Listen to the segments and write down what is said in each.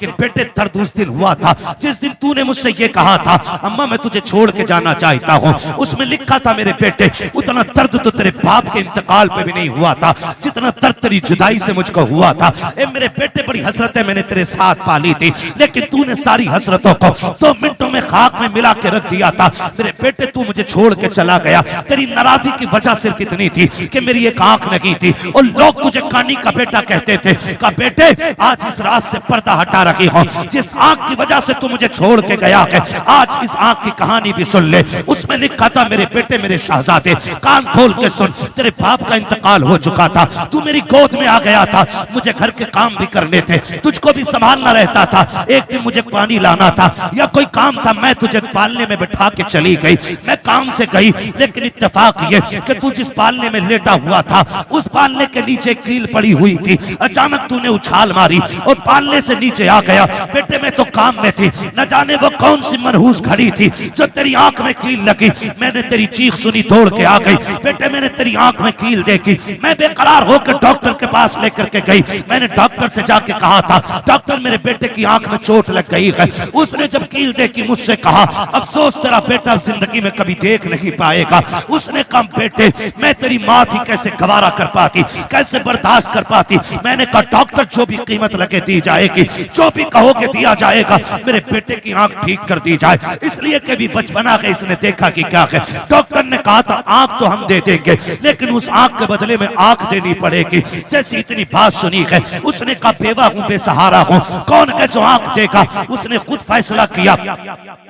लेकिन बेटे दर्द उस दिन हुआ था जिस दिन तूने मुझसे ये कहा था अम्मा मैं तुझे छोड़ के जाना चाहता हूँ। उसमें लिखा था मेरे बेटे उतना दर्द तो तेरे बाप के इंतकाल पे भी नहीं हुआ था जितना दर्द तेरी जुदाई से मुझको हुआ था। ए मेरे बेटे बड़ी हसरतें मैंने तेरे साथ पाली थी लेकिन तूने सारी हसरतों को 2 मिनटों में खाक में मिला के रख दिया था। मेरे बेटे तू मुझे छोड़ के चला गया, तेरी नाराजगी की वजह सिर्फ इतनी थी कि मेरी एक आंख नहीं थी और लोग तुझे कानी का बेटा कहते थे। का बेटे आज इस रात से पर्दा हटा रखी हूं, जिस आंख की वजह से तू मुझे छोड़ के गया है आज इस आंख की कहानी भी सुन ले। उसमें लिखा था मेरे बेटे मेरे शहजादे कान खोल के सुन, तेरे बाप का इंतकाल हो चुका था, तू मेरी गोद में आ गया था, मुझे घर के काम भी करने थे, तुझको भी संभालना रहता था। एक दिन मुझे पानी लाना था या कोई काम था, मैं तुझे पालने में बैठा के चली गई। मैं काम से गई लेकिन इत्तेफाक ये कि तू जिस पालने में लेटा हुआ था उस पालने के नीचे कील पड़ी हुई थी। अचानक तूने उछाल मारी और पालने से नीचे आ गया। बेटे मैं तो काम में थी, न जाने वो कौन सी मनहूस घड़ी थी जो तेरी आंख में कील लगी। मैंने तेरी चीख सुनी, दौड़ के आ गई। बेटे मैंने तेरी आंख में कील देखी, मैं बेकरार होकर डॉक्टर के पास लेकर के गई। मैंने डॉक्टर से जाके कहा था डॉक्टर मेरे बेटे की आंख में चोट लग गई है। उसने जब कील देखी मुझसे कहा अफसोस तेरा बेटा जिंदगी में कभी देख नहीं पाएगा। उसने कहा बेटे मैं तेरी माँ थी, कैसे गवारा कर पाती, कैसे बर्दाश्त कर पाती। मैंने कहा डॉक्टर जो भी कीमत लगे दी जाएगी, जो भी कहोगे दिया जाएगा, मेरे बेटे की आंख ठीक कर दी जाए। इसलिए कभी बचपना के इसने देखा कि क्या है। डॉक्टर ने कहा था आंख तो हम दे देंगे लेकिन उस आंख के बदले में आंख देनी पड़ेगी। जैसी इतनी बात सुनी है उसने कहा बेवा हूं बेसहारा हूं, कौन है जो आंख देगा। उसने खुद फैसला किया,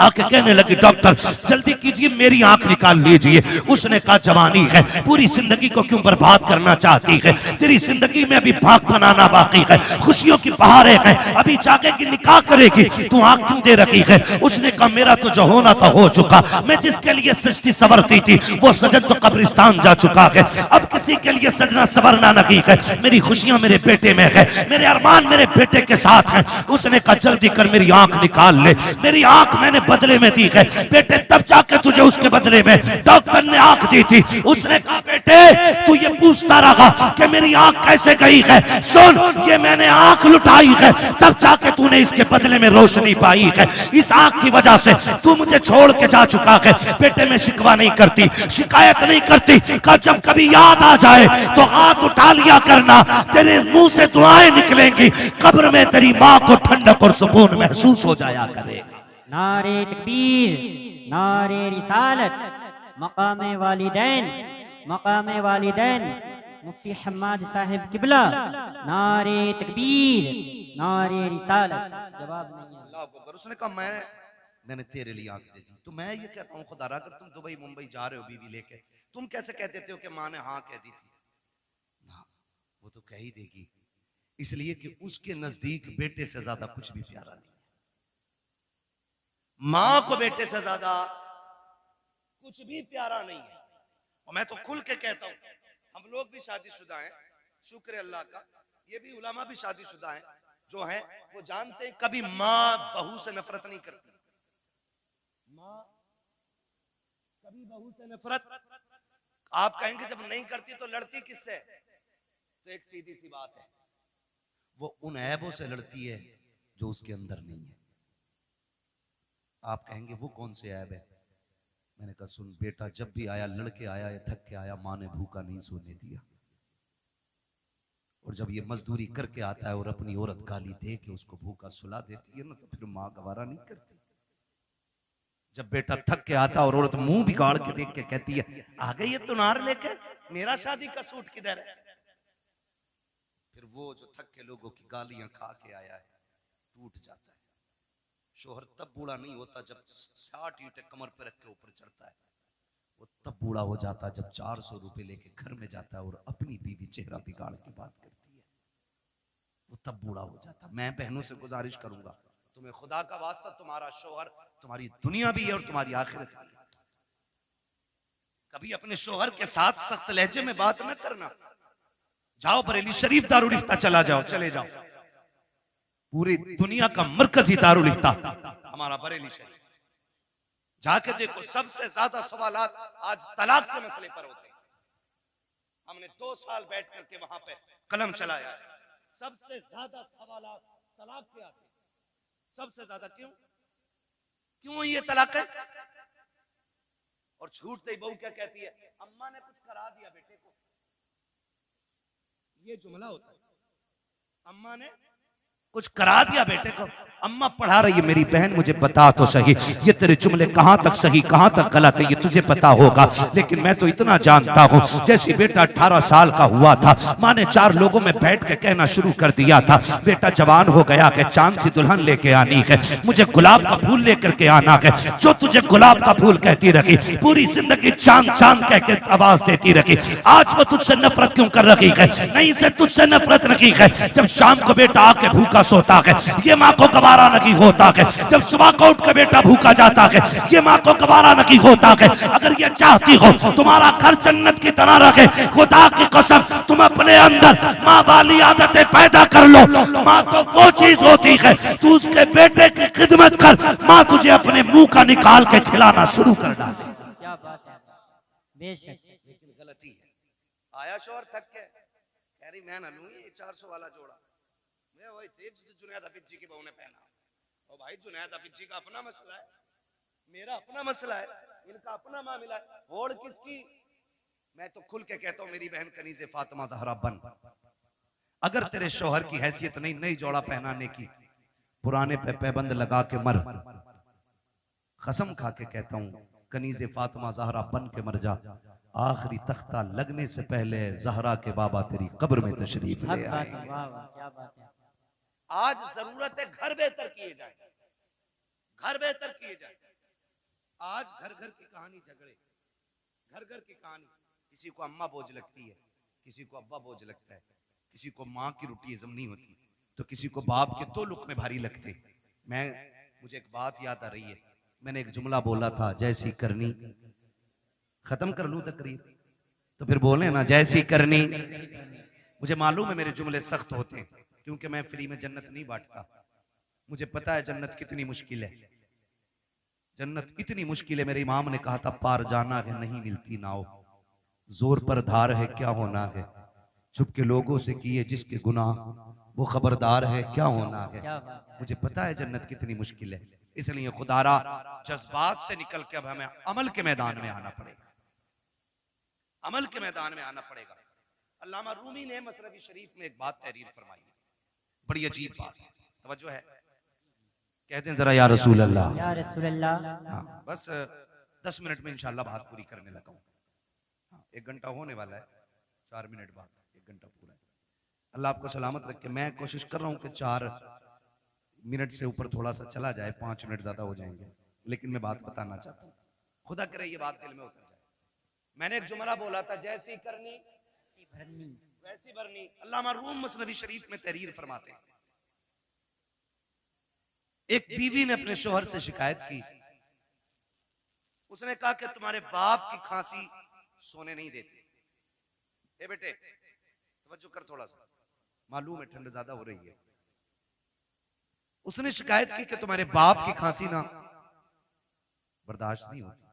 आके कहने लगी डॉक्टर जल्दी कीजिए मेरी आंख निकाल लीजिए। उसने कहा जवानी है, पूरी जिंदगी को क्यों बर्बाद करना चाहती है, तेरी जिंदगी में अभी भाग बनाना बाकी है, खुशियों की बहारें हैं, अभी जागेगी निकाह करेगी, तू आंख क्यों दे रखी है। उसने कहा मेरा तो जो होना था हो चुका, मैं जिसके लिए सजती सवरती थी वो सजन तो कब्रिस्तान जा चुका है, अब किसी के लिए सजना सवरना नहीं है। मेरी खुशियां मेरे बेटे में है, मेरे अरमान मेरे बेटे के साथ हैं। उसने कहा जल्दी कर मेरी आंख निकाल ले, मेरी आंख मैंने बदले में दी है बेटे, तब जाके तुझे उसके बदले में डॉक्टर ने आंख दी थी। उसने कहा बेटे तू ये पूछता रहा कि मेरी आंख कैसे गई है, सुन ये मैंने आंख लुटाई है तब जाके तूने इसके बदले में रोशनी पाई है। इस आंख की वजह से तू मुझे छोड़ के जा चुका है। बेटे मैं शिकवा नहीं करती, शिकायत नहीं करती, जब कभी याद आ जाए तो हाथ उठा लिया करना, तेरे मुंह से दुआएं निकलेंगी, कब्र में तेरी माँ को ठंडक और सुकून महसूस हो जाया करेगा। नारे तकबीर, नारे रिसालत, मकामे वालिदैन, मकामे वालिदैन, मुफ्ती हम्माद साहिब किबला, नारे तकबीर, नारे रिसालत। जवाब नहीं है। अल्लाह अकबर। उसने कहा मैंने तेरे लिए आंख दे दी। तो मैं ये कहता हूँ खुदा अगर तुम दुबई मुंबई जा रहे हो बीवी लेके, तुम कैसे कह देते हो कि माँ ने हाँ कह दी थी। ना वो तो कह ही देगी, इसलिए कि उसके नजदीक बेटे से ज्यादा कुछ भी प्यारा नहीं है। माँ को बेटे से ज्यादा कुछ भी प्यारा नहीं है। और मैं तो खुल के कहता हूं हम लोग भी शादीशुदा हैं, शुक्र अल्लाह का, ये भी उलमा भी शादीशुदा हैं जो हैं, वो जानते हैं कभी माँ बहू से नफरत नहीं करती। माँ कभी बहू से नफरत, आप कहेंगे जब नहीं करती तो लड़ती किससे, तो एक सीधी सी बात है, वो उन ऐबों से लड़ती है जो उसके अंदर नहीं है। आप कहेंगे वो कौन से ऐब है। मैंने कहा सुन बेटा, जब भी आया लड़के आया या थक के आया, माँ ने भूखा नहीं सोने दिया। और जब ये मजदूरी करके आता है और अपनी औरत गाली दे के उसको भूखा सुला देती है ना, तो फिर माँ गवारा नहीं करती। जब बेटा थक के आता और औरत मुंह बिगाड़ के देख के कहती है आ गई ये तुनार लेके, मेरा शादी का सूट किधर है, फिर वो जो थक के लोगों की गालियां खा के आया है टूट जाता है। शोहर तब बूढ़ा नहीं होता जब 60 ईंटें कमर पे रख के ऊपर चढ़ता है, वो तब बूढ़ा हो जाता है जब 400 रुपए लेके घर में जाता है और अपनी बीवी चेहरा बिगाड़ के बात करती है, वो तब बूढ़ा हो जाता। मैं बहनों से गुजारिश करूंगा, तुम्हें खुदा का वास्ता, तुम्हारा शोहर तुम्हारी दुनिया भी है और तुम्हारी आखिरत भी है। कभी अपने शोहर के साथ सख्त लहजे में बात न करना। जाओ बरेली शरीफ दारुल इफ्ता चला जाओ, चले जाओ, पूरी दुनिया का मरकजी दारुल इफ्ता हमारा बरेली शरीफ, जाके देखो सबसे ज्यादा सवालात आज तलाक के मसले पर होते हैं। हमने 2 साल बैठ करके वहां पे कलम चलाया, सबसे ज्यादा सवालात तलाक के आते हैं। सबसे ज्यादा क्यों क्यों ये तलाक है? और छूटते ही बहू क्या कहती है, अम्मा ने कुछ करा दिया बेटे को। ये जुमला होता है, अम्मा ने कुछ करा दिया बेटे को। अम्मा पढ़ा रही है, मेरी बहन मुझे बता तो सही, ये तेरे जुमले कहां तक सही कहां तक गलत है ये तुझे पता होगा, लेकिन मैं तो इतना जानता हूं, जैसे बेटा 18 साल का हुआ था, माँ ने 4 लोगों में बैठ के कहना शुरू कर दिया था, बेटा जवान हो गया कि चांद सी दुल्हन लेके आनी है, मुझे गुलाब का फूल लेकर के आना है। जो तुझे गुलाब का फूल कहती रही, पूरी जिंदगी चांद चांद कह के आवाज देती रही, आज वो तुझसे नफरत क्यों कर रही है? नहीं से तुझसे नफरत नहीं है। जब शाम को बेटा आके भूखा सोता है, ये माँ को गवारा नहीं होता है। जब सुबह को उठ के बेटा भूखा जाता है, ये माँ को गवारा नहीं होता है। अगर ये चाहती हो तुम्हारा घर जन्नत की तरह रहे, खुदा की कसम तुम अपने अंदर माँ वाली आदतें पैदा कर लो। माँ तो वो चीज होती है, तू उसके बेटे की खिदमत कर, माँ तुझे अपने मुंह का निकाल के खिलाना शुरू कर डाले। क्या बात है, बेशक। लेकिन गलती है, आया शोर थक के कह रही मैं ना लूंगी 400 वाला जोड़ा, मैं वही थे जुनैद हफीज जी की बहू ने पहना। और भाई जुनैद हफीज जी का अपना मसला है, मेरा अपना मसला है, इनका अपना मामला है, होड़ किसकी? मैं तो खुल के कहता हूँ मेरी बहन कनीज़े फातिमा ज़हरा बन, अगर तेरे शौहर की हैसियत नहीं नई जोड़ा पहनाने की, पुराने पे पैबंद लगा के मर। कसम खा के कहता हूँ कनीज़े फातिमा ज़हरा बन के मर जा, आखिरी तख्ता लगने से पहले ज़हरा के बाबा तेरी कब्र में तशरीफ ले आए। वाह वाह, क्या बात है। आज जरूरत है घर बेहतर किए जाए, घर बेहतर किए जाए। आज घर घर की कहानी झगड़े, घर घर की कहानी, किसी को अम्मा बोझ लगती है, किसी को अब्बा बोझ लगता है, किसी को माँ की रोटी हजम नहीं होती, तो किसी को बाप के 2 लुक़मे भारी लगते। मुझे एक बात याद आ रही है, मैंने एक जुमला बोला था, जैसी करनी, खत्म कर लूं तकरीर तो फिर बोले ना जैसी करनी। मुझे मालूम है मेरे जुमले सख्त होते हैं, क्योंकि मैं फ्री में जन्नत नहीं बांटता। मुझे पता है जन्नत कितनी मुश्किल है, जन्नत इतनी मुश्किल है। मेरे इमाम ने कहा था पार जाना है नहीं मिलती नाव, जोर पर धार है क्या होना है, छुप के लोगों से किए जिसके गुनाह वो खबरदार है क्या होना है। मुझे पता है जन्नत कितनी मुश्किल है, इसलिए खुदारा जज्बात से निकल के अब हमें अमल के मैदान में आना पड़ेगा, अमल के मैदान में आना पड़ेगा। अल्लामा रूमी ने मसनवी शरीफ में एक बात तहरीर फरमाई, बड़ी अजीब बात है, तवज्जो है, कहते हैं जरा या रसूल अल्लाह, या रसूल अल्लाह। हाँ, बस 10 मिनट में इंशाल्लाह बात पूरी करने लगा हूँ। हाँ, 1 घंटा होने वाला है, 4 मिनट बाद 1 घंटा पूरा है। अल्लाह आपको सलामत रखे। मैं कोशिश कर रहा हूँ कि 4 मिनट से ऊपर थोड़ा सा चला जाए, 5 मिनट ज्यादा हो जाएंगे, लेकिन मैं बात बताना चाहता हूँ, खुदा करे ये बात दिल में उतर जाए। मैंने एक जुमला बोला था, जैसी करनी वैसी भरनी। अल्लामा रूम मसनवी शरीफ में तहरीर फरमाते हैं, एक बीवी ने अपने शोहर से शिकायत की, उसने कहा कि तुम्हारे बाप की खांसी सोने नहीं देती। ए बेटे तवज्जो कर थोड़ा सा, मालूम है ठंड ज्यादा हो रही है। उसने शिकायत की कि तुम्हारे बाप की खांसी ना बर्दाश्त नहीं होती।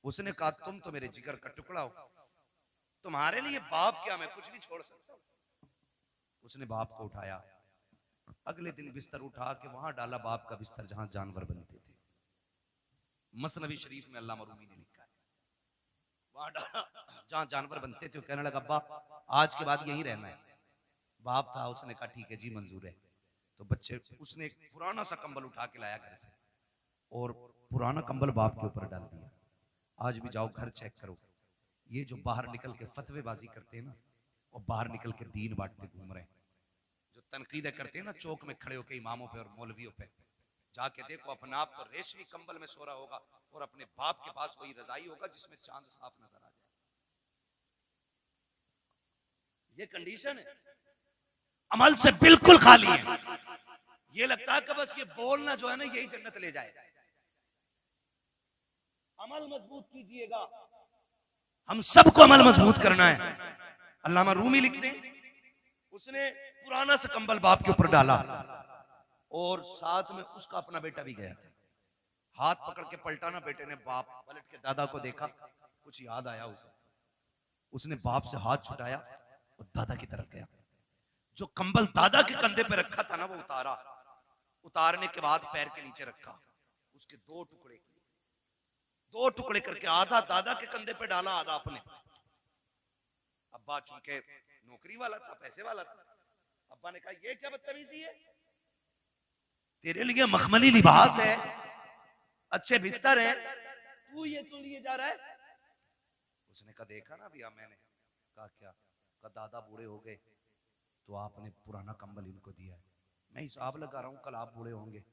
उसने कहा तुम तो मेरे जिगर का टुकड़ा हो, तुम्हारे लिए बाप क्या, मैं कुछ भी छोड़ सकता हूं। उसने बाप को उठाया, अगले दिन बिस्तर उठा के वहां डाला, बाप का बिस्तर जहां जानवर बनते थे। मसनवी शरीफ में अल्लामा रूमी ने लिखा है, वहां डाला जहां जानवर बनते थे। कहने लगा अब्बा आज के बाद यहीं रहना है। बाप था, उसने कहा ठीक है जी मंजूर है। तो बच्चे, उसने एक पुराना सा कंबल उठा के लाया घर से और पुराना कंबल बाप के ऊपर डाल दिया। आज भी जाओ घर चेक करो, ये जो बाहर निकल के फतवेबाजी करते हैं ना, और बाहर निकल के दीन बांटते घूम रहे हैं, जो तनकीदें करते हैं ना चौक में खड़े होकर इमामों पे और मौलवियों पे, जाके देखो अपने आप तो रेशमी कंबल में सो रहा होगा और अपने बाप के पास वही रजाई होगा जिसमें चांद साफ नजर आ जाए। ये कंडीशन है, अमल से बिल्कुल खाली है। ये लगता है कि बस ये बोलना जो है ना यही जन्नत ले जाए। अमल मजबूत कीजिएगा, हम सबको अमल मजबूत करना है। अल्लामा रूमी लिखते हैं, उसने पुराना सा कंबल बाप के ऊपर डाला और साथ में उसका अपना बेटा भी गया था। हाथ पकड़ के पलटाना, बेटे ने बाप पलट के दादा को देखा, कुछ याद आया उसे, उसने बाप से हाथ छुटाया और दादा की तरफ गया। जो कंबल दादा के कंधे पे रखा था ना वो उतारा उतारने के बाद पैर के नीचे रखा, उसके दो टुकड़े किए, दो टुकड़े करके आधा दादा के कंधे पे डाला, आधा अपने। अब्बा चूंकि नौकरी वाला था, पैसे वाला था, अब्बा ने कहा ये क्या बदतमीजी है, तेरे लिए मखमली लिबास है, अच्छे बिस्तर है, तू ये क्यों लिए जा रहा है? उसने कहा देखा ना भैया मैंने। कहा क्या? कहा दादा बूढ़े हो गए तो आपने पुराना कंबल इनको दिया है, मैं हिसाब लगा रहा हूं कल आप बूढ़े होंगे,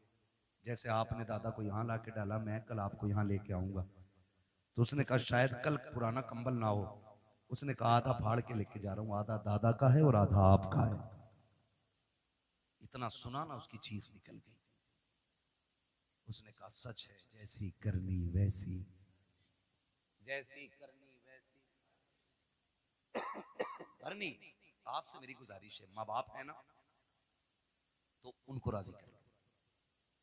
जैसे आपने दादा को यहाँ ला के डाला मैं कल आपको यहाँ लेके आऊंगा। तो उसने कहा शायद कल पुराना कंबल ना हो। उसने कहा आधा फाड़ के लेके जा रहा हूं, आधा दादा का है और आधा आपका है। इतना सुना ना उसकी चीख निकल गई। उसने कहा सच है, जैसी करनी वैसी, जैसी करनी वैसी करनी। आपसे मेरी गुजारिश है, माँ बाप है ना तो उनको राजी कर लो,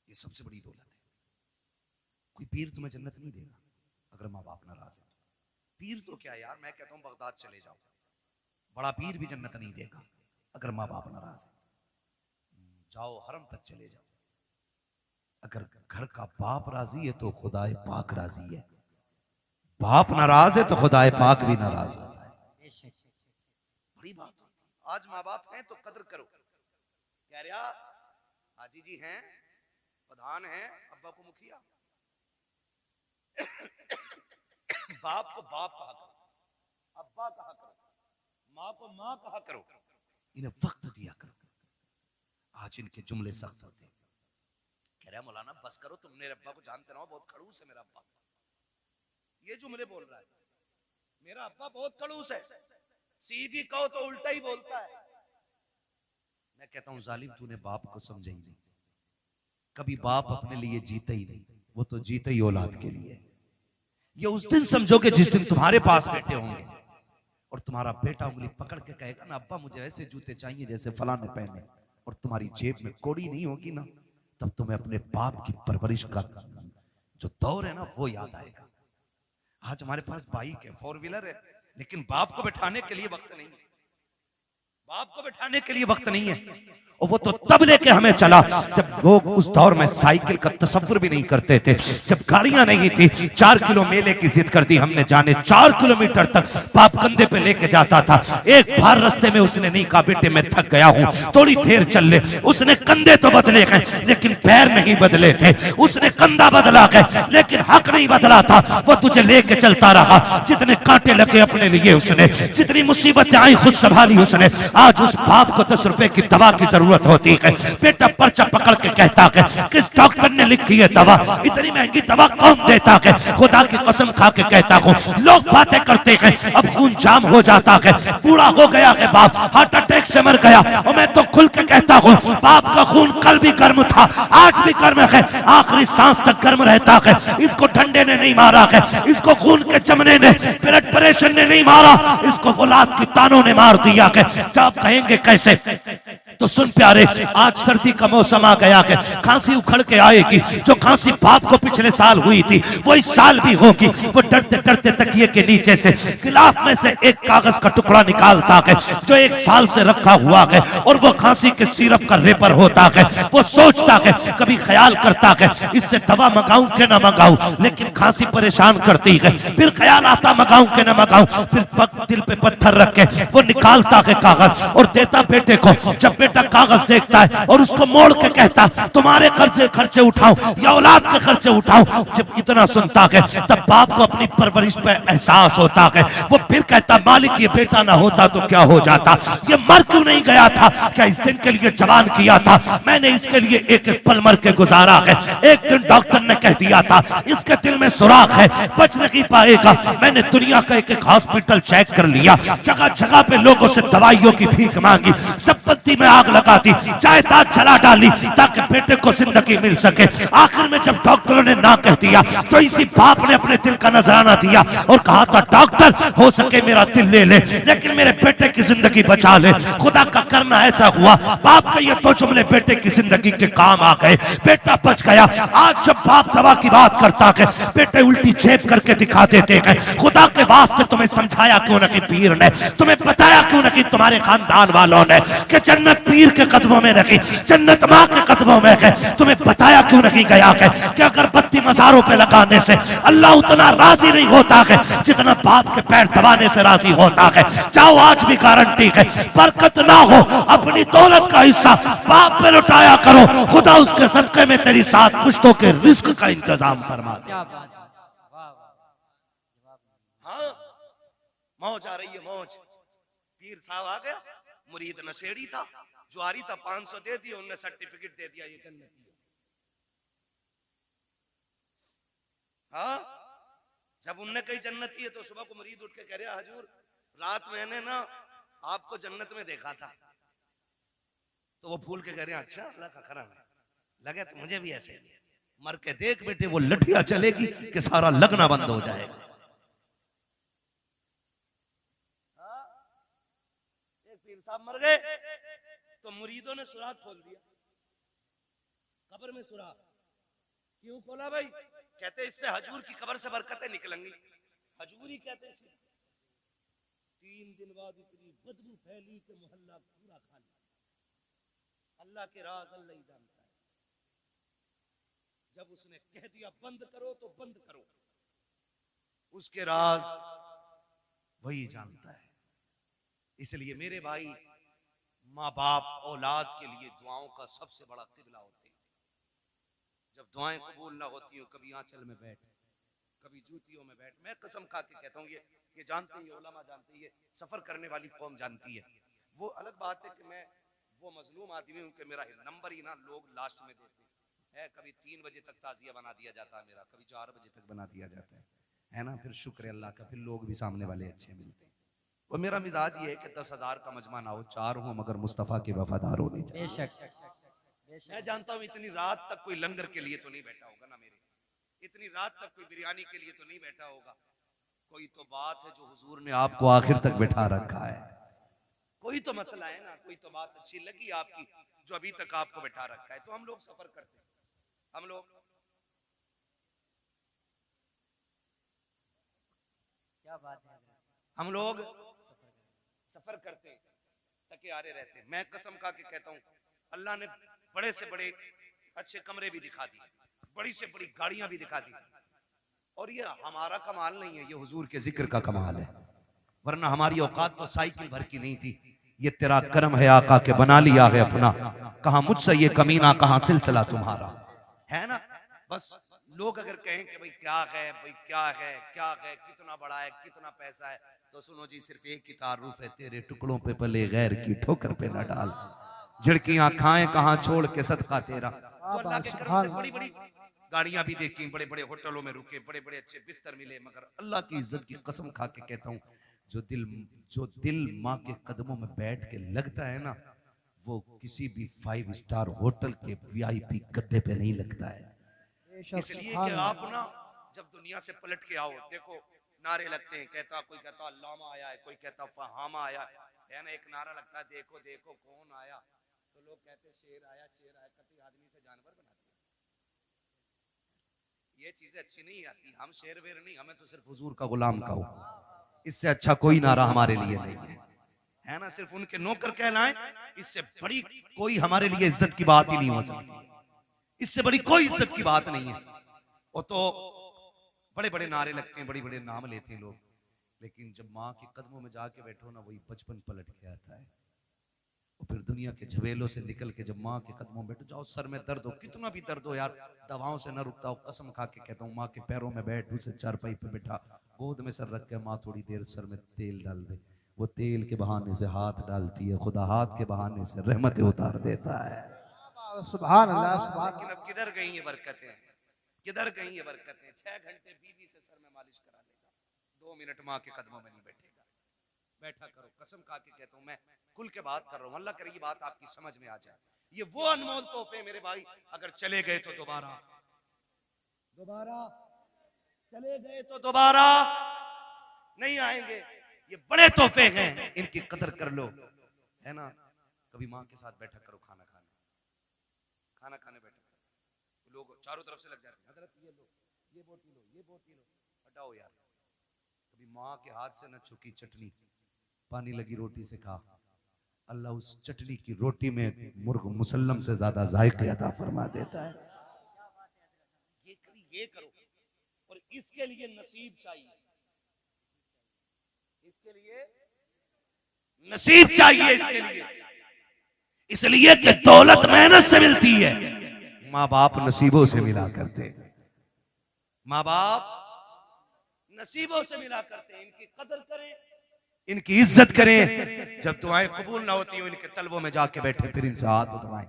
ये सबसे बड़ी दौलत है। कोई पीर तुम्हें जन्नत नहीं देगा अगर माँ बाप नाराज है। पीर तो क्या यार, मैं कहता हूं बगदाद चले जाओ, बड़ा पीर भी जन्नत नहीं देगा अगर माँ बाप नाराज है। जाओ हरम तक चले जाओ, अगर घर का बाप राजी है तो खुदाए पाक राजी है, बाप नाराज है तो खुदाए पाक भी नाराज होता है। बड़ी बात होती है। आज माँ बाप हैं तो कदर करो। कह रहा हाजी जी हैं, प्रधान हैं, अब्बा को मुखिया, बाप को बाप कहा करो, अब्बा कहा करो, माँ को माँ कहा करो, इन्हें वक्त दिया करो। आज इनके जुमले सख्त होते हैं। कह रहा मौलाना बस करो, तुम मेरे अब्बा को जानते ना, बहुत खड़ूस है मेरा अब्बा, ये जुमले बोल रहा है, मेरा अब्बा बहुत खड़ूस है, सीधी कहो तो उल्टा ही बोलता है। मैं कहता हूं जालिम तूने बाप को समझा ही नहीं, कभी बाप अपने लिए जीता ही नहीं, वो तो जीता ही औलाद के लिए। ये उस दिन समझोगे जिस दिन तुम्हारे पास बेटे होंगे और तुम्हारा बेटा उंगली पकड़ के कहेगा ना अब्बा मुझे ऐसे जूते चाहिए जैसे फलां ने पहने, और तुम्हारी जेब में कौड़ी नहीं होगी ना, तब तुम्हें अपने बाप की परवरिश का जो दौर है ना वो याद आएगा। आज हमारे पास बाइक है, 4 व्हीलर है, लेकिन बाप को बैठाने के लिए वक्त नहीं है, बाप को बैठाने के लिए वक्त नहीं है। और वो तो तब लेके हमें चला जब लोग उस दौर में साइकिल का तसव्वुर भी नहीं करते थे, जब गाड़ियां नहीं थी। 4 किलो मेले की जिद कर दी हमने, जाने 4 किलोमीटर तक बाप कंधे पे लेके जाता था। एक बार रास्ते में उसने नहीं कहा बेटे मैं थक गया हूं थोड़ी देर चल ले, उसने कंधे तो बदले गए लेकिन पैर नहीं बदले थे, उसने कंधा बदला गए लेकिन हक नहीं बदला था। वो तुझे लेके चलता रहा, जितने कांटे लगे अपने लिए उसने, जितनी मुसीबतें आई खुद संभाली उसने। आज उस बाप को 10 रुपए की दवा की जरूरत होती है, बेटा पर्चा पकड़ के कहता है किस डॉक्टर ने लिखी है दवा, इतनी महंगी दवा कौन देता है? खुदा की कसम खा के कहता हूँ लोग बातें करते हैं, अब खून जाम हो जाता है, बूढ़ा हो गया है बाप, हार्ट अटैक से मर गया, और मैं तो खुल के कहता हूँ बाप का खून कल भी गर्म था आज भी गर्म है, आखिरी सांस तक गर्म रहता है। इसको ठंडे ने नहीं मारा है, इसको खून के जमने ने, ब्लड प्रेशर ने नहीं मारा, इसको औलाद की तानों ने मार दिया है। जब कहेंगे कैसे तो सुन प्यारे, आज सर्दी का मौसम आ गया है, खांसी उखड़ के आएगी। जो खांसी बाप को पिछले साल हुई थी वो इस साल भी होगी। वो डरते डरते तकिए के नीचे से गिलाफ में से एक कागज का टुकड़ा निकालता है जो 1 साल से रखा हुआ है, और वो खांसी के सिरप का रेपर होता है। वो सोचता है, कभी ख्याल करता है इससे दवा मंगाऊं के ना मंगाऊं, लेकिन खांसी परेशान करती है। फिर ख्याल आता मंगाऊं के ना मंगाऊं, फिर दिल पे पत्थर रख के वो निकालता है कागज और देता बेटे को। जब बेटा कागज देखता है और उसको मोड़ के कहता तुम्हारे खर्चे उठाओ या औलाद के खर्चे उठाओ, जब इतना सुनता है तब बाप को अपनी परवरिश पे एहसास होता है। वो फिर कहता मालिक ये बेटा ना होता तो क्या हो जाता, ये मर क्यों नहीं गया था, क्या इस दिन के लिए जवान किया था मैंने, इसके लिए एक एक पल मर के गुजारा है। एक दिन डॉक्टर ने कह दिया था इसके दिल में सुराख है, बच नहीं पाएगा। मैंने दुनिया का एक एक हॉस्पिटल चेक कर लिया, जगह जगह पे लोगों से दवाइयों की भीख मांगी, संपत्ति में आग लगा दी, जायदाद जला डाली ताकि बेटे को जिंदगी मिल सके। आखिर में जब डॉक्टरों ने ना कह दिया तो इसी बाप ने अपने दिल का नजराना दिया और कहा था डॉक्टर हो सके मेरा दिल ले ले लेकिन मेरे बेटे की जिंदगी बचा ले। खुदा का करना ऐसा हुआ, बाप का ये 2 जुमले बेटे की जिंदगी के काम आ गए, बेटा बच गया। आज जब बाप दवा की बात करता है बेटे उल्टी जेब करके दिखा देते हैं। खुदा के वास्ते तुम्हें समझाया क्यों न कि पीर ने, तुम्हें बताया क्यों न कि तुम्हारे खानदान वालों ने कि जन्नत पीर के कदमों में रखी, जन्नत माँ के कदमों में है। तुम्हें बताया क्यों नहीं गया है कि अगर बत्ती मज़ारों पे लगाने से अल्लाह उतना राजी नहीं होता है जितना बाप के पैर दबाने से राजी होता है। जाओ, आज भी गारंटी है, बरकत ना हो अपनी दौलत का हिस्सा बाप पे लुटाया करो, खुदा उसके सदके में तेरी 7 पुश्तों के रिस्क का इंतजाम फरमा दे। क्या बात है, वाह वाह। हाँ, मौज आ रही है, मौज। पीर साहब आ गया, मुरीद नशेड़ी था, जुआरी था, 500 दे दिया, उन्होंने सर्टिफिकेट दे दिया, ये जन्नती है। हाँ, जब उनने कही जन्नती है तो सुबह को मुरीद उठ के कह रहा, हजूर रात मैंने ना आपको जन्नत में देखा था। तो वो फूल के कह रहे हैं, अच्छा अल्लाह का करम है, लगे तो मुझे भी ऐसे ही। मर के देख बेटे, वो लठिया चलेगी कि सारा लगना बंद हो जाएगा। एक पीर साहब मर गए तो मुरीदों ने सुराख खोल दिया, कब्र में सुराख। क्यों खोला भाई? कहते इससे हजूर की कब्र से बरकतें निकलेंगी। हजूर ही कहते इसलिए। 3 दिन बाद इतनी बदबू फैली कि मोहल्ला पूरा खाली। अल्लाह के राज अल्लाह ही जानता है। जब उसने कह दिया बंद करो तो बंद करो, उसके राज वही जानता है। इसलिए मेरे भाई, माँ बाप औलाद के लिए दुआओं का सबसे बड़ा किबला होते हैं। जब दुआएं कबूल ना होती हो, कभी आंचल में बैठ, कभी जूतियों में बैठ। मैं कसम खा के कहता हूँ, ये जानते हैं, उलमा जानते हैं, सफर करने वाली कौम जानती है। वो अलग बात है कि मैं वो मजलूम आदमी हूँ कि मेरा नंबर ही ना लोग लास्ट में देते हैं। कभी 3 बजे तक ताजिया बना दिया जाता है मेरा, कभी 4 बजे तक बना दिया जाता है ना। फिर शुक्र अल्लाह का, फिर लोग भी सामने वाले अच्छे मिलते हैं। वो मेरा मिजाज ये है कि 10,000 का मजमा ना हो, 4 हो, मगर मुस्तफ़ा के वफादार होने चाहिए। बेशक मैं जानता हूँ इतनी रात तक कोई लंगर के लिए तो नहीं बैठा होगा ना मेरे, इतनी रात तक कोई बिरयानी के लिए तो नहीं बैठा होगा। कोई तो बात है जो हुजूर ने आपको आखिर तक बैठा रखा है। कोई तो मसला है ना, कोई तो बात अच्छी लगी आपकी जो अभी तक आपको बैठा रखा है। तो हम लोग सफर करते हैं, हम लोग क्या बात है, हम लोग सफर करते हैं, थके हारे रहते हैं। मैं कसम खा के कहता हूँ, अल्लाह ने बड़े से बड़े अच्छे कमरे भी दिखा दिए, बड़ी से बड़ी गाड़ियां भी दिखा दी। और ये हमारा कमाल नहीं है, ये हुजूर के जिक्र का कमाल है। वरना हमारी औकात तो साइकिल भर की नहीं थी। ये तेरा करम है आका के बना लिया है अपना, कहां मुझसे ये कमीना, कहां सिलसिला तुम्हारा, है ना। बस लोग अगर कहें कि भाई क्या है, भाई क्या है, क्या है, कितना बड़ा है, कितना पैसा है, तो सुनो जी, सिर्फ एक ही तारुफ है, तेरे टुकड़ों पे पले गैर की ठोकर पे न डाल, झिड़कियां खाएं कहां छोड़ के सदका तेरा। तो अल्लाह के करम से बड़ी बड़ी गाड़ियां भी देखी, बड़े बड़े होटलों में रुके, बड़े बड़े अच्छे बिस्तर मिले। मगर अल्लाह की इज्जत की कसम खा के कहता हूँ, जो दिल माँ के कदमों में बैठ के लगता है ना, वो किसी भी 5 स्टार होटल के VIP गद्दे पे नहीं लगता है। इसलिए कि आप ना जब दुनिया से पलट के आओ, देखो नारे लगते हैं, कोई कहता अल्लामा आया है, कोई कहता फहामा आया है ना। एक नारा लगता है, देखो देखो कौन आया, तो लोग कहते शेर आया, शेर आया, कभी आदमी से जानवर बना दिया। ये चीजें अच्छी नहीं आती। हम शेर वेर नहीं, हमें तो सिर्फ हुजूर का गुलाम कहो, इससे अच्छा कोई नारा हमारे लिए नहीं है ना। सिर्फ उनके नौकर कहलाएं, इससे बड़ी कोई हमारे लिए इज्जत की बात ही नहीं हो सकती, इससे बड़ी कोई इज्जत की बात नहीं है। वो तो बड़े बड़े नारे लगते हैं, बड़े बड़े नाम लेते हैं लोग, लेकिन जब माँ के कदमों में जाके बैठो ना, वही बचपन पलट के आता है। और फिर दुनिया के झवेलों से निकल के जब माँ के कदमों में बैठो, जाओ सर में दर्द हो, कितना भी दर्द हो यार, दवाओं से न रुकता हो। कसम खा के कहता हूँ, माँ के पैरों में बैठ, उसे चारपाई पे बैठा, गोद में सर रख के माँ थोड़ी देर सर में तेल डाल दे, वो तेल के बहाने से हाथ डालती है, खुदा हाथ के बहाने से रहमतें उतार देता है। सुभान अल्लाह, सुभान। लेकिन अब किधर गई ये बरकतें, किधर गई ये बरकतें। 6 घंटे बीवी से सर में मालिश करा लेगा, 2 मिनट माँ के कदमों में नहीं बैठेगा। बैठा करो, कसम खा के कहता हूँ, मैं खुल के बात कर रहा हूँ, अल्लाह करे ये बात आपकी समझ में आ जाए। ये वो अनमोल तोहफे मेरे भाई, अगर चले गए तो दोबारा चले गए तो दोबारा नहीं आएंगे। ये बड़े तोहफे हैं, इनकी कदर कर लो, है ना। कभी माँ के साथ बैठा करो, खाना खाने बैठा करो, लोग चारों तरफ से लग जाते हैं, हजरत ये लो, ये बोटी लो, ये बोटी लो, हटाओ यार। कभी माँ के हाथ से न छुकी चटनी, पानी लगी रोटी से खा, अल्लाह उस चटनी की रोटी में मुर्ग मुसल्लम से ज्यादा जायके अता फरमा देता है। ये करो और इसके लिए नसीब चाहिए, इसके लिए नसीब चाहिए, इसके लिए, इसलिए कि दौलत मेहनत से मिलती है, माँ बाप नसीबों से मिला करते, माँ बाप नसीबों से मिला करते। इनकी कदर करें, इनकी इज्जत करें। जब दुआएं कबूल ना होती हो इनके तलबों में जाके बैठे, फिर इनसे हाथ उठवाएं,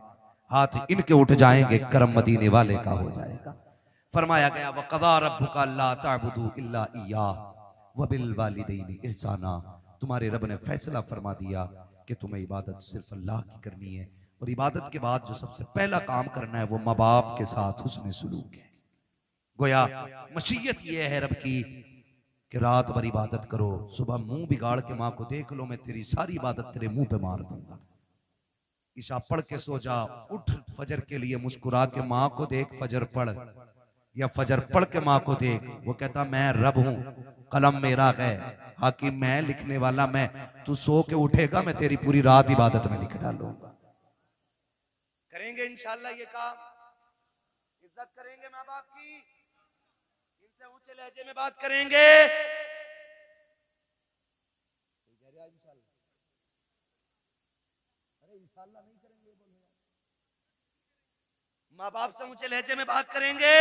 हाथ इनके उठ जाएंगे, करम मदीने वाले का हो जाएगा। फरमाया गया वक़ज़ा रब्बुका अल्ला ताबुदू इल्ला इय्याहु व बिल वालिदैनि इहसाना, तुम्हारे रब ने फैसला फरमा दिया कि तुम्हें इबादत सिर्फ अल्लाह की करनी है, और इबादत के बाद जो सबसे पहला काम करना है वो माँ बाप के साथ हुस्न सलूक है। गोया मशीयत ये है रब की कि रात भर इबादत करो, सुबह मुंह बिगाड़ के माँ को देख लो, मैं तेरी सारी इबादत तेरे मुंह पे मार दूंगा। ईशा पढ़ के सो जा, उठ फजर के लिए मुस्कुरा के माँ को देख, फजर पढ़, या फजर पढ़ के माँ को देख, वो कहता मैं रब हूं, कलम मेरा है, हाकिम मैं, लिखने वाला मैं, तू सो के उठेगा मैं तेरी पूरी रात इबादत में लिख डालूंगा। करेंगे इंशाल्लाह ये काम, इज्जत करेंगे माँ बाप की, इनसे ऊंचे लहजे में बात करेंगे। इंशाल्लाह नहीं करेंगे, माँ बाप से ऊंचे लहजे में बात करेंगे।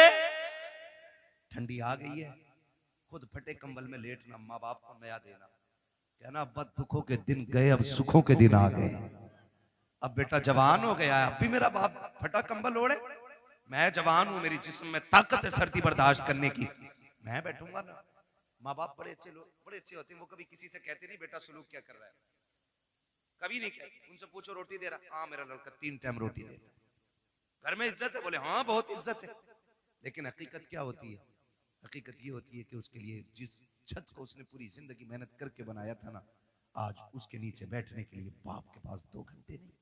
ठंडी आ गई है, खुद फटे कंबल में लेटना, माँ बाप को नया देना, कहना बद दुखों के दिन गए अब सुखों के दिन आ गए, अब बेटा जवान हो गया है, अब भी मेरा बाप फटा कंबल ओढ़े, मैं जवान हूं, मेरी जिस्म में ताकत है सर्दी बर्दाश्त करने की, मैं बैठूंगा ना। माँ बाप बड़े अच्छे लोग, बड़े अच्छे होते हैं, वो कभी किसी से कहते नहीं बेटा सुलूक क्या कर रहा है, कभी नहीं कहते। उनसे पूछो रोटी दे रहा, हाँ मेरा लड़का 3 टाइम रोटी देता है, घर में इज्जत है, बोले हाँ बहुत इज्जत है। लेकिन हकीकत क्या होती है? हकीकत ये होती है कि उसके लिए जिस छत को उसने पूरी जिंदगी मेहनत करके बनाया था ना, आज उसके नीचे बैठने के लिए बाप के पास 2 घंटे नहीं।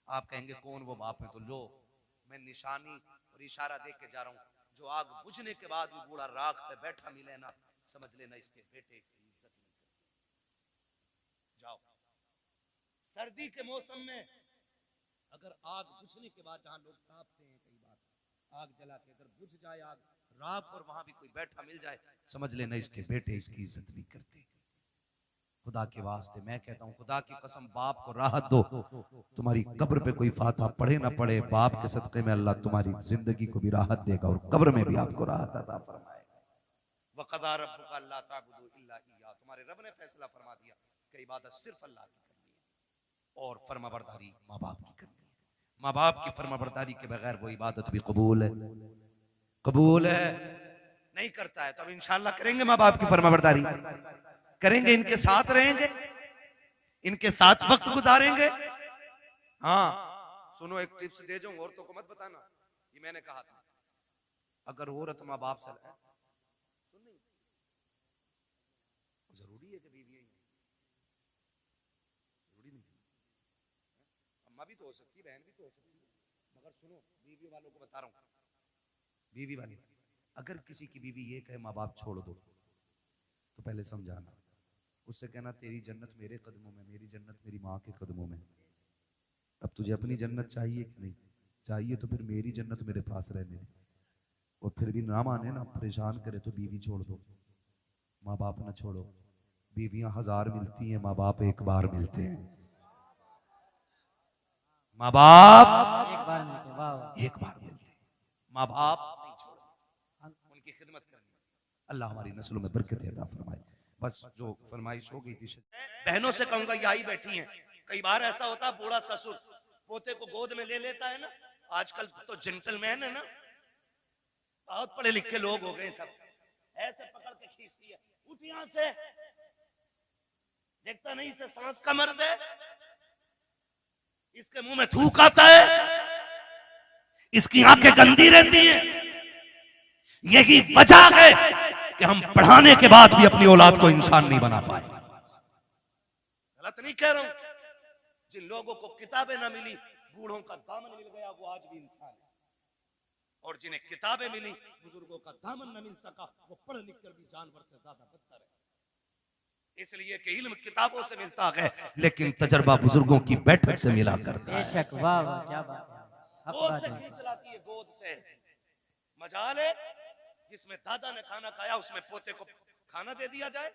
आप कहेंगे कौन वो बाप है, तो लो मैं निशानी और इशारा देख के जा रहा हूँ, जो आग बुझने के बाद भी बूढ़ा राख पे बैठा मिले ना, समझ लेना इसके बेटे इसकी इज्जत नहीं करते। जाओ सर्दी के मौसम में अगर आग बुझने के बाद, जहां लोग तापते हैं कई बार आग जला के, अगर बुझ जाए आग राख और वहां भी कोई बैठा मिल जाए, समझ लेना इसके बेटे इसकी इज्जत नहीं करते। खुदा के वास्ते मैं कहता हूं, खुदा की कसम, बाप को राहत दो, तुम्हारी कब्र पे कोई फातिहा पढ़े ना पढ़े, बाप के सदक़े में अल्लाह तुम्हारी जिंदगी को भी राहत देगा और कब्र में भी आपको राहत अता फरमाएगा। वक़ज़ा रब्बुका अल्ला ताबुदू इल्ला इय्याहु, तुम्हारे रब ने फैसला फरमा दिया कि इबादत सिर्फ अल्लाह की करनी है और फरमाबरदारी माँ बाप की करनी है। माँ बाप की फरमाबरदारी के बगैर वो इबादत भी कबूल है, कबूल है नहीं करता है तो अब इंशाअल्लाह करेंगे, माँ बाप की फरमाबरदारी करेंगे, इनके साथ रहेंगे, इनके साथ वक्त गुजारेंगे। हाँ सुनो एक टिप्स दे जाऊं, औरतों को मत बताना, ये मैंने कहा था, अगर औरत माँ बाप से सुन नहीं, जरूरी है कि बीवी जरूरी नहीं, अम्मा भी तो हो सकती है, बहन भी तो हो सकती है, मगर सुनो बीवी वालों को बता रहा हूं, बीवी वाली अगर किसी की बीवी ये कहे माँ बाप छोड़ दो, तो पहले समझाना, उससे कहना तेरी जन्नत मेरे कदमों में, मेरी जन्नत मेरी माँ के कदमों में, अब तुझे अपनी जन्नत चाहिए कि नहीं चाहिए, तो फिर मेरी जन्नत मेरे पास रहने दे, और फिर भी ना माने ना परेशान करे तो बीवी छोड़ दो, माँ बाप ना छोड़ो। बीवियां 1000 मिलती हैं, माँ बाप एक बार मिलते हैं, माँ बाप एक बार मिलते, वाह वाह, एक बार मिलते हैं, माँ बाप नहीं छोड़ो, उनकी खिदमत करनी। अल्लाह हमारी नस्लों में बरकत अता फरमाए। बस जो फरमाइश हो गई थी, बहनों से कहूंगा ये आई बैठी हैं, कई बार ऐसा होता है बूढ़ा ससुर पोते को गोद में ले लेता है ना, आजकल तो जेंटलमैन है ना, बहुत पढ़े लिखे लोग हो गए सब, ऐसे पकड़ के खींचती है, उठ यहां से, देखता नहीं इसे सांस का मर्ज है, इसके मुंह में थूक आता है, इसकी आंखें गंदी रहती हैं, यही वजह है कि हम पढ़ाने के बाद भी अपनी औलाद को इंसान नहीं बना पाए। गलत नहीं कह रहा हूं, जिन लोगों को किताबें ना मिली, बूढ़ों का दामन मिल गया, वो आज भी इंसान है, और जिन्हें किताबें मिली, बुजुर्गों का दामन न मिल सका, वो पढ़ लिख कर भी जानवर से ज्यादा बदतर है। इसलिए कि इल्म किताबों से मिलता है लेकिन तजर्बा बुजुर्गों की बैठक से मिला करता है। बेशक, वाह वाह, क्या बात है, हक गोद बात से है। खींच लाती है, गोद से। मजाल है जिसमें दादा ने खाना खाया उसमें पोते को खाना दे दिया जाए।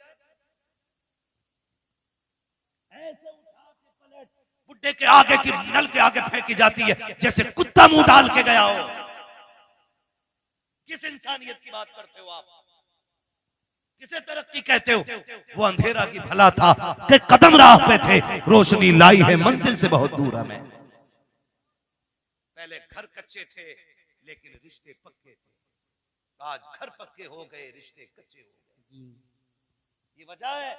ऐसे उठा के पलट बुड्ढे के आगे की नल के आगे फेंकी जाती है जैसे कुत्ता मुंह डाल के गया हो। किस इंसानियत की बात करते हो आप? किसे तरक्की कहते हो? वो अंधेरा की भला था कि कदम राह पे थे, रोशनी लाई है मंजिल से बहुत दूर हमें। पहले घर कच्चे थे लेकिन रिश्ते पक्के थे, आज घर पक्के हो गए रिश्ते कच्चे हो गए। ये वजह है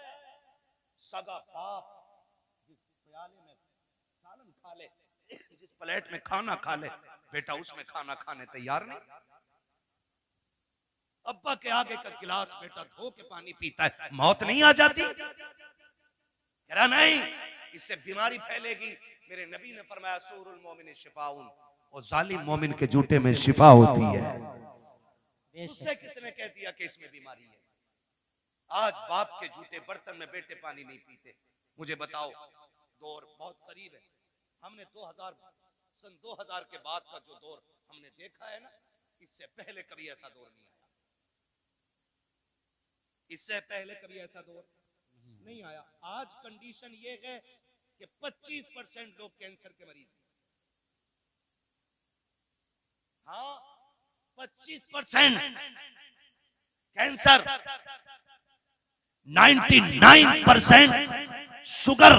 सगा बाप जिस प्याले में सालन खा ले, जिस प्लेट में खाना खा ले, बेटा उसमें खाना खाने तैयार नहीं। अब्बा के आगे का गिलास बेटा धो के पानी पीता है, मौत नहीं आ जाती? कह रहा नहीं, इससे बीमारी फैलेगी। मेरे नबी ने फरमाया सूरुल मोमिन शिफाउन, और जालिम मोमिन के जूते में शिफा होती है। उससे किसने कह दिया कि इसमें बीमारी है? आज बाप के जूते बर्तन में बेटे पानी नहीं पीते। मुझे बताओ, दौर बहुत करीब है। हमने सन 2000 के बाद का जो दौर हमने देखा है ना, इससे पहले कभी ऐसा दौर नहीं आया। इससे पहले कभी ऐसा दौर नहीं आया। आज कंडीशन ये है कि 25% लोग कैंसर के मरीज हैं। हाँ, 25% कैंसर, 99% शुगर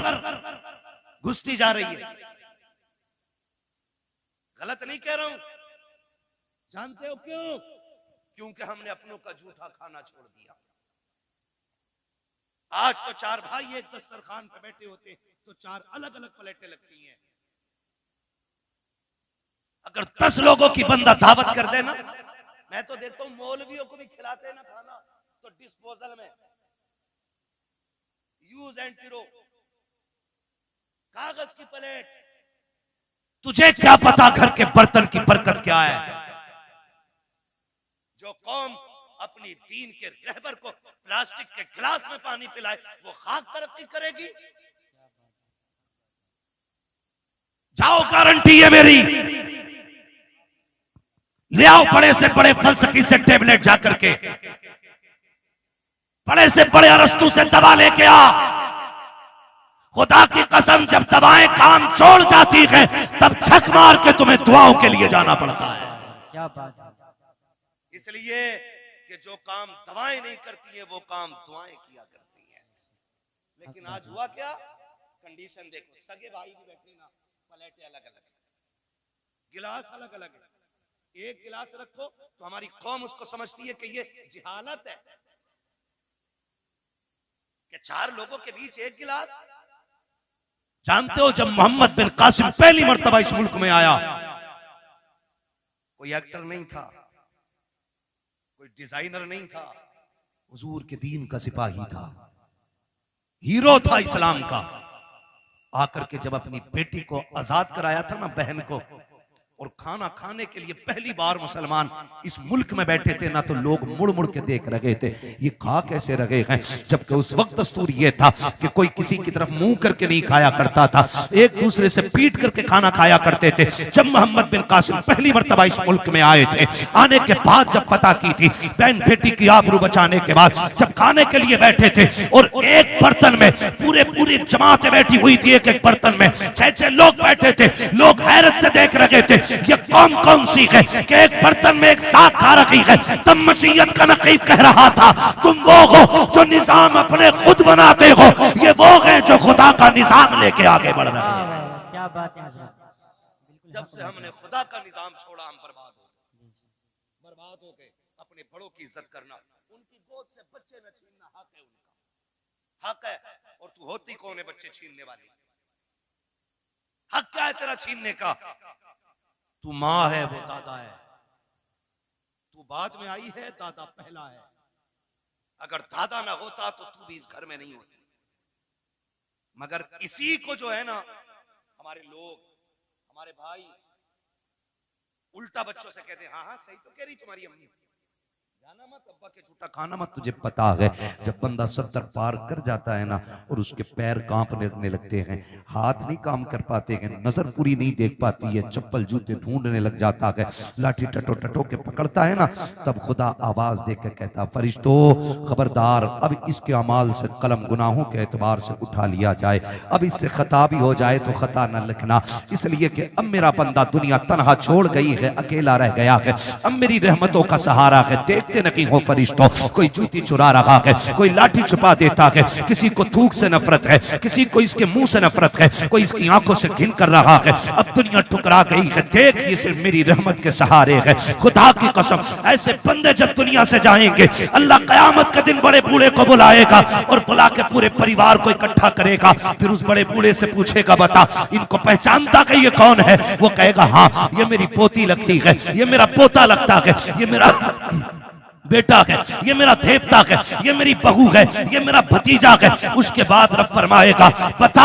घुसती जा रही है। गलत नहीं कह रहा हूं। जानते हो क्यों? क्योंकि हमने अपनों का झूठा खाना छोड़ दिया। आज तो 4 भाई एक दस्तरखान पे बैठे होते तो 4 अलग अलग प्लेटें लगती हैं। अगर 10 लोगों की बंदा दावत कर देना, मैं तो देखता हूं मौलवियों को भी खिलाते हैं ना खाना, तो डिस्पोजल में यूज एंड थ्रो, कागज की प्लेट। तुझे क्या पता घर के बर्तन की बरकत क्या है? जो कौम अपनी दीन के रहबर को प्लास्टिक के गिलास में पानी पिलाए, वो खाक तरक्की करेगी? जाओ, गारंटी है मेरी। ले आओ बड़े से बड़े फलसफी से टेबलेट जाकर के, बड़े से बड़े अरस्तु से दवा लेके आ। खुदा की कसम, जब दवाएं काम छोड़ जाती हैं तब छक मार के तुम्हें दुआओं के लिए जाना पड़ता है। क्या बात है। इसलिए कि जो काम दवाएं नहीं करती हैं वो काम दुआएं किया करती हैं। लेकिन आज हुआ क्या? कंडीशन देखो, सगे भाई भी बैठे ना, प्लेटें अलग अलग, गिलास अलग अलग है। एक गिलास रखो तो हमारी कौम उसको समझती है कि ये जिहालत है कि 4 लोगों के बीच एक गिलास। जानते हो, जब मोहम्मद बिन कासिम पहली मर्तबा इस मुल्क में आया, कोई एक्टर नहीं था, कोई डिजाइनर नहीं था, हुजूर के दीन का सिपाही था, हीरो था इस्लाम का। आकर के जब अपनी बेटी को आजाद कराया था ना, बहन को, और खाना खाने के लिए पहली बार मुसलमान इस मुल्क में बैठे थे ना, तो लोग मुड़ मुड़ के देख रहे थे ये खा कैसे रहे हैं। जबकि उस वक्त दस्तूर ये था कि कोई किसी की तरफ मुंह करके नहीं खाया करता था, एक दूसरे से पीट करके खाना खाया करते थे। जब मोहम्मद बिन कासिम पहली मर्तबा इस मुल्क में आए थे, आने के बाद जब फतह की थी, बहन बेटी की आबरू बचाने के बाद जब खाने के लिए बैठे थे, और एक बर्तन में पूरी जमातें बैठी हुई थी, एक एक बर्तन में 6-6 लोग बैठे थे। लोग हैरत से देख रहे थे ये कौन सी है कि एक बर्तन में एक साथ खा रही है। तब मसीयत का नकीब कह रहा था, तुम वो हो जो निजाम अपने खुद बनाते हो, ये वो है जो खुदा का निजाम लेके आगे बढ़ रहे हैं। क्या बात है। जब से हमने खुदा का निजाम छोड़ा, हम बर्बाद हो गए। अपने बड़ों की इज्जत करना, उनकी गोद से बच्चे न छीनना हक है, उनका हक है। और तू होती कौन है बच्चे छीनने वाली? हक क्या है तेरा छीनने का? तू माँ है, वो दादा है। तू बाद में आई है, दादा पहला है। अगर दादा ना होता तो तू भी इस घर में नहीं होती। मगर इसी को जो है ना, हमारे लोग, हमारे भाई उल्टा बच्चों से कहते हैं, हाँ हाँ सही तो कह रही तुम्हारी अम्मी, जाना मत, अब्बा के झूठा खाना मत। तुझे पता है जब बंदा 70 पार कर जाता है ना और उसके पैर कांपने लगते हैं, हाथ नहीं काम कर पाते हैं, नजर पूरी नहीं देख पाती है, चप्पल जूते ढूंढने लग जाता है, लाठी टटो टटो के पकड़ता है ना, तब खुदा आवाज देकर कहता फरिश्तों खबरदार, अब इसके अमाल से कलम गुनाहों के एतबार से उठा लिया जाए, अब इससे खता भी हो जाए तो खता न लिखना, इसलिए कि अब मेरा बंदा दुनिया तनहा छोड़ गई है, अकेला रह गया है, अब मेरी रहमतों का सहारा है। देखते नहीं हो फरिश्तों, कोई जूती चुरा रहा है, कोई लाठी छुपा देता है, किसी को थूक से नफरत है, किसी को इसके मुंह से नफरत है, कोई इसकी आंखों से घिन कर रहा है, अब दुनिया ठुकरा गई है, देख ये सिर्फ मेरी रहमत के सहारे है। खुदा की कसम, ऐसे बंदे जब दुनिया से जाएंगे, अल्लाह कयामत के दिन बड़े बूढ़े को बुलाएगा और बुला के पूरे परिवार को इकट्ठा करेगा, फिर उस बड़े बूढ़े से पूछेगा बता इनको पहचानता कि ये कौन है? वो कहेगा हाँ ये मेरी पोती लगती है, ये मेरा पोता लगता है, ये मेरा बेटा है, ये मेरा देवता है, ये मेरी बहू है, ये मेरा भतीजा है। उसके बाद रब फरमाएगा बता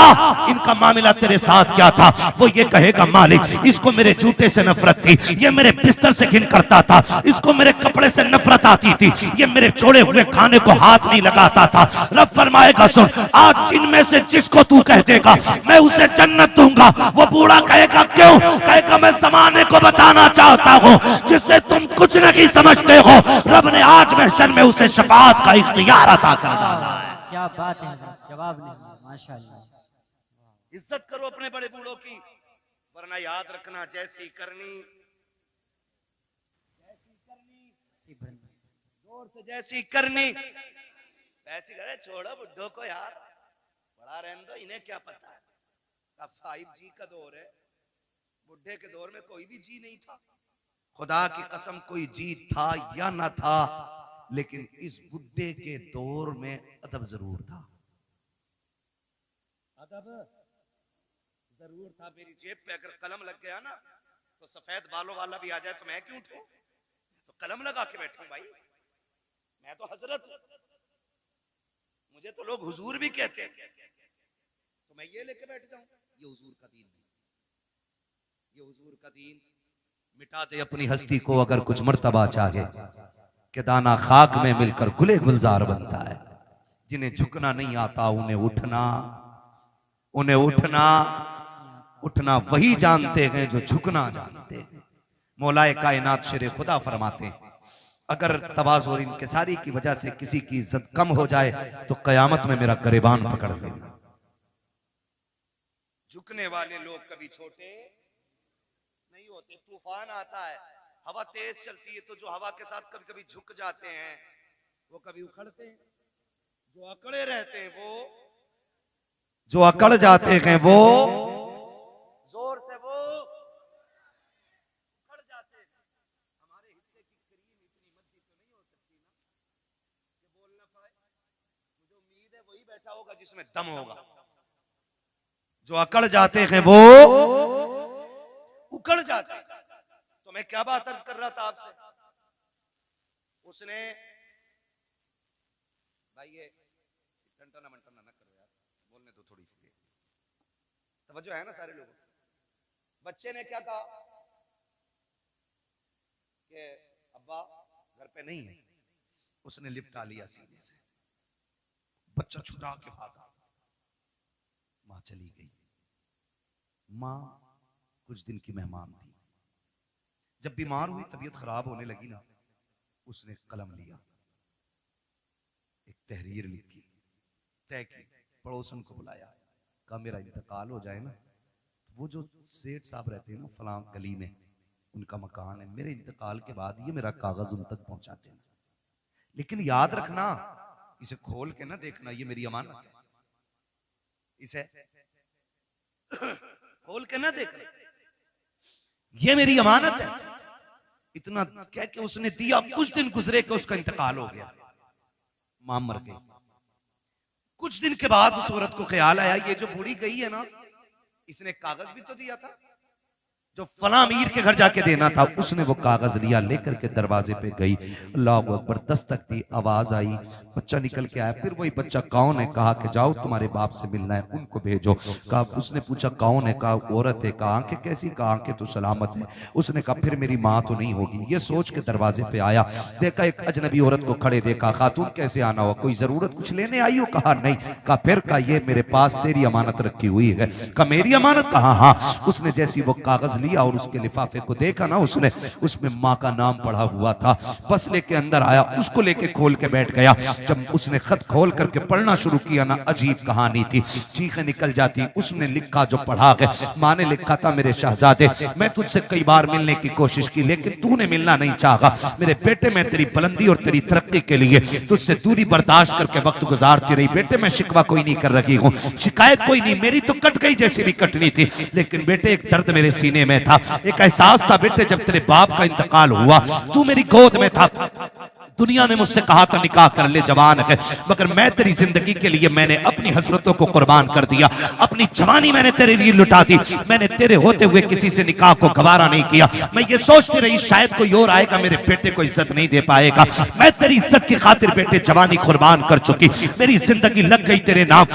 इनका मामला तेरे साथ क्या था? वो ये कहेगा मालिक इसको मेरे जूते से नफरत थी, ये मेरे बिस्तर से घिन करता था, इसको मेरे कपड़े से नफरत आती थी, ये मेरे छोड़े हुए खाने को हाथ नहीं लगाता था। रब फरमाएगा सुन, आज जिनमें से जिसको तू कह देगा मैं उसे जन्नत दूंगा। वो बूढ़ा कहेगा क्यों? कहेगा मैं जमाने को बताना चाहता हूँ जिससे तुम कुछ नहीं समझते हो, रब ने आज महशर में उसे शफाअत का इख्तियार अता कर डाला है। क्या बात है, जवाब नहीं, माशाअल्लाह। इज्जत करो अपने बड़े बूढ़ों की, वरना याद रखना जैसी करनी जोर से जैसी करनी वैसी करे। छोड़ो बुड्ढों को यार, बड़ा रहने दो, इन्हें क्या पता है। अब 5G का दौर है, बुढ़े के दौर में कोई भी जी नहीं था। खुदा की कसम कोई जी था या ना था, लेकिन इस बुड्ढे के दौर में अदब जरूर था। अदब जरूर था। मेरी जेब पे अगर कलम लग गया ना तो सफेद बालों वाला भी आ जाए तो मैं क्यों उठूं? तो कलम लगा के बैठूं भाई, मैं तो हजरत हूं, मुझे तो लोग हुजूर भी कहते हैं, तो मैं ये लेके बैठ जाऊं? ये हुजूर का दीन नहीं, ये हुजूर का दीन। मिटा दे अपनी हस्ती को अगर कुछ मर्तबा चाहे, कि दाना खाक में मिलकर गुले गुलजार बनता है। जिन्हें झुकना नहीं आता उन्हें उठना, उन्हें उठना उठना वही जानते हैं जो झुकना जानते हैं। मौलाए कायनात शेर खुदा फरमाते हैं अगर तवाज़ु और इंकिसारी की वजह से किसी की इज्जत कम हो जाए तो कयामत में मेरा गरेबान पकड़ लेना। झुकने वाले लोग कभी छोटे नहीं होते। तूफान आता है, हवा तेज चलती है, तो जो हवा के साथ कभी कभी झुक जाते हैं वो कभी उखड़ते हैं। जो अकड़े रहते हैं वो, जो अकड़ जाते हैं वो जोर से वो उखड़ जाते हैं। हमारे हिस्से की क्रीम इतनी मद्दी तो नहीं हो सकती ना कि बोल ना पाए। मुझे उम्मीद है वही बैठा होगा जिसमें दम होगा। जो अकड़ जाते हैं वो उकड़ जाते हैं। तो मैं क्या बात अर्ज कर रहा था आपसे, उसने भाई ये टंटना मंटना ना करो यार, बोलने दो थोड़ी सी तवज्जो है ना सारे लोगों। बच्चे ने क्या कहा कि अब्बा घर पे नहीं है, उसने लिपटा लिया सीने से, बच्चा छुड़ा के भागा, मां चली गई। मां कुछ दिन की मेहमान थी, जब बीमार हुई तबीयत खराब होने लगी ना, उसने कलम लिया, एक तहरीर लिखी, तय की, पड़ोसन को बुलाया, कहा मेरा इंतकाल हो जाए ना, वो जो सेठ साहब रहते हैं ना फलां गली में, उनका मकान है, मेरे इंतकाल के बाद ये मेरा कागज उन तक पहुंचा देना, लेकिन याद रखना इसे खोल के ना देखना, ये मेरी अमानत है, इसे खोल के ना देखना, ये मेरी अमानत है। इतना कह के उसने दिया। कुछ दिन गुजरे कि उसका इंतकाल हो गया, मां मर गई। कुछ दिन के बाद उस औरत को ख्याल आया ये जो बूढ़ी गई है ना, इसने कागज भी तो दिया था, जो फला अमीर के घर जाके देना था, उसने वो कागज लिया, लेकर के दरवाजे पे गई। अल्लाह अकबर, दस्तक दी, आवाज आई, बच्चा निकल के आया। फिर वही बच्चा कौन है, कहा कि जाओ तुम्हारे बाप से मिलना है, उनको भेजो। कहा, उसने पूछा कौन है, कहा औरत है। कहा आंखें कैसी, कहा आंखें तो सलामत है। उसने कहा फिर मेरी माँ तो नहीं होगी। ये सोच के दरवाजे पे आया, देखा एक अजनबी औरत को खड़े देखा। खातून कैसे आना हुआ, कोई जरूरत कुछ लेने आई हो? कहा नहीं। कहा फिर? कहा ये मेरे पास तेरी अमानत रखी हुई है। कहा मेरी अमानत? कहा हाँ। उसने जैसी वो कागज लिया और उसके लिफाफे को देखा ना, उसने उसमें माँ का नाम पढ़ा हुआ था। बस लेके अंदर आया, उसको लेके खोल के बैठ गया। जब उसने खत खोल करके पढ़ना शुरू किया ना, अजीब कहानी थी, चीखें निकल जाती। उसने लिखा जो पढ़ा है, माँ ने लिखा था, मेरे शहजादे मैं तुझसे कई बार मिलने की कोशिश की, लेकिन तूने मिलना नहीं चाहा। मेरे बेटे, मैं तेरी बुलंदी और तेरी तरक्की के लिए तुझसे दूरी बर्दाश्त करके वक्त गुजारती रही। बेटे मैं शिकवा कोई नहीं कर रही हूँ, शिकायत कोई नहीं, मेरी तो कट गई जैसी भी कटनी थी, लेकिन बेटे एक दर्द मेरे सीने में था, एक एहसास था बेटे, जब तेरे बाप का इंतकाल हुआ तू मेरी गोद में था। दुनिया ने मुझसे कहा था निकाह कर ले, जवान है, मगर मैं तेरी जिंदगी के लिए मैंने अपनी हसरतों को कुर्बान कर दिया, अपनी जवानी मैंने तेरे लिए लुटा दी। मैंने तेरे होते हुए किसी से निकाह को गवारा नहीं किया। मैं ये सोचती रही शायद कोई और आएगा, मेरे बेटे को इज्जत नहीं दे पाएगा। मैं तेरी इज्जत की खातिर बेटे जवानी कुर्बान कर चुकी, मेरी जिंदगी लग गई तेरे नाम।